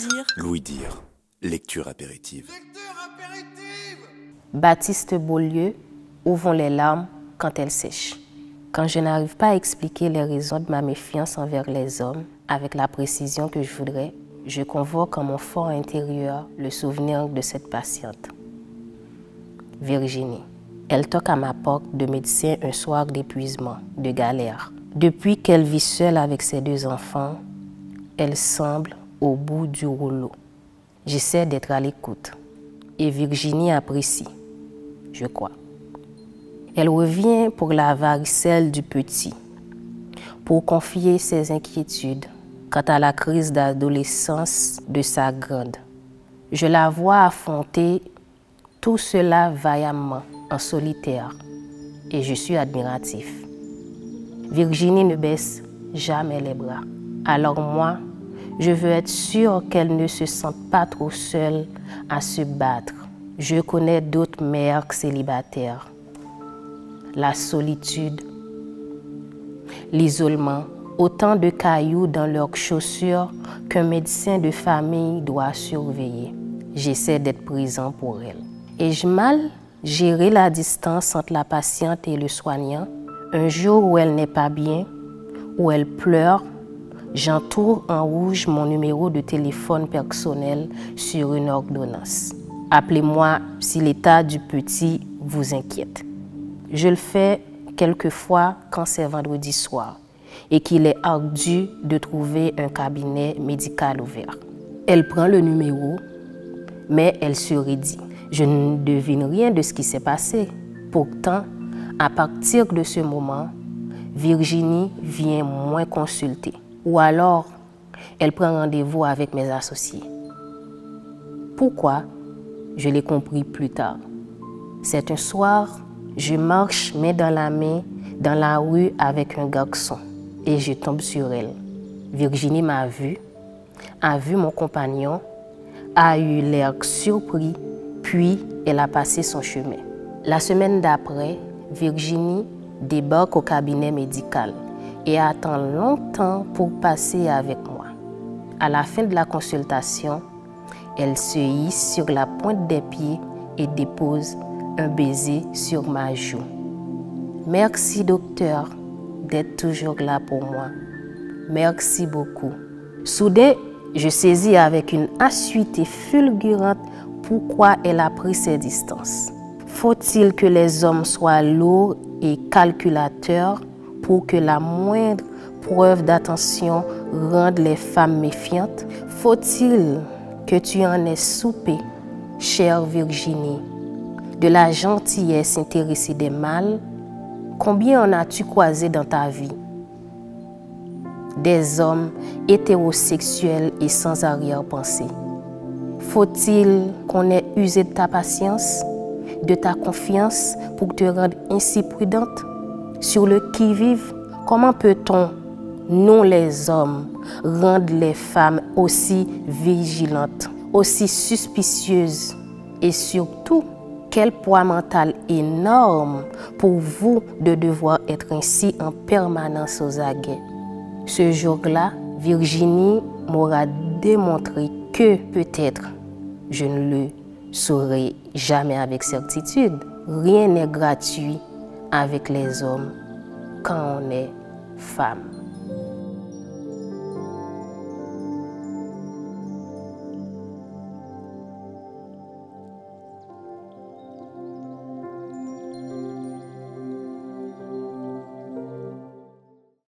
dire. Louis Dire, lecture apéritive. Baptiste Beaulieu, où vont les larmes quand elles sèchent? Quand je n'arrive pas à expliquer les raisons de ma méfiance envers les hommes avec la précision que je voudrais, je convoque en mon fort intérieur le souvenir de cette patiente. Virginie. Elle toque à ma porte de médecin un soir d'épuisement, de galère. Depuis qu'elle vit seule avec ses 2 enfants, elle semble au bout du rouleau. J'essaie d'être à l'écoute et Virginie apprécie, je crois. Elle revient pour la varicelle du petit, pour confier ses inquiétudes quant à la crise d'adolescence de sa grande. Je la vois affronter tout cela vaillamment, en solitaire, et je suis admiratif. Virginie ne baisse jamais les bras. Alors moi, je veux être sûre qu'elle ne se sente pas trop seule à se battre. Je connais d'autres mères célibataires. La solitude, l'isolement, autant de cailloux dans leurs chaussures qu'un médecin de famille doit surveiller. J'essaie d'être présent pour elle. Ai-je mal géré la distance entre la patiente et le soignant? Un jour où elle n'est pas bien, où elle pleure, j'entoure en rouge mon numéro de téléphone personnel sur une ordonnance. Appelez-moi si l'état du petit vous inquiète. Je le fais quelquefois quand c'est vendredi soir et qu'il est ardu de trouver un cabinet médical ouvert. Elle prend le numéro, mais elle se raidit. Je ne devine rien de ce qui s'est passé. Pourtant, à partir de ce moment, Virginie vient moins consulter. Ou alors, elle prend rendez-vous avec mes associés. Pourquoi? Je l'ai compris plus tard. C'est un soir, je marche main dans la main dans la rue avec un garçon et je tombe sur elle. Virginie m'a vu, a vu mon compagnon, a eu l'air surpris, puis elle a passé son chemin. La semaine d'après, Virginie débarque au cabinet médical et attend longtemps pour passer avec moi. À la fin de la consultation, elle se hisse sur la pointe des pieds et dépose un baiser sur ma joue. Merci docteur d'être toujours là pour moi. Merci beaucoup. Soudain, je saisis avec une acuité fulgurante pourquoi elle a pris ses distances. Faut-il que les hommes soient lourds et calculateurs pour que la moindre preuve d'attention rende les femmes méfiantes? Faut-il que tu en aies soupé, chère Virginie, de la gentillesse intéressée des mâles? Combien en as-tu croisé dans ta vie? Des hommes hétérosexuels et sans arrière-pensée. Faut-il qu'on ait usé de ta patience, de ta confiance pour te rendre ainsi prudente? Sur le qui-vive, comment peut-on, nous les hommes, rendre les femmes aussi vigilantes, aussi suspicieuses et surtout, quel poids mental énorme pour vous de devoir être ainsi en permanence aux aguets. Ce jour-là, Virginie m'aura démontré que peut-être je ne le saurai jamais avec certitude. Rien n'est gratuit avec les hommes quand on est femme.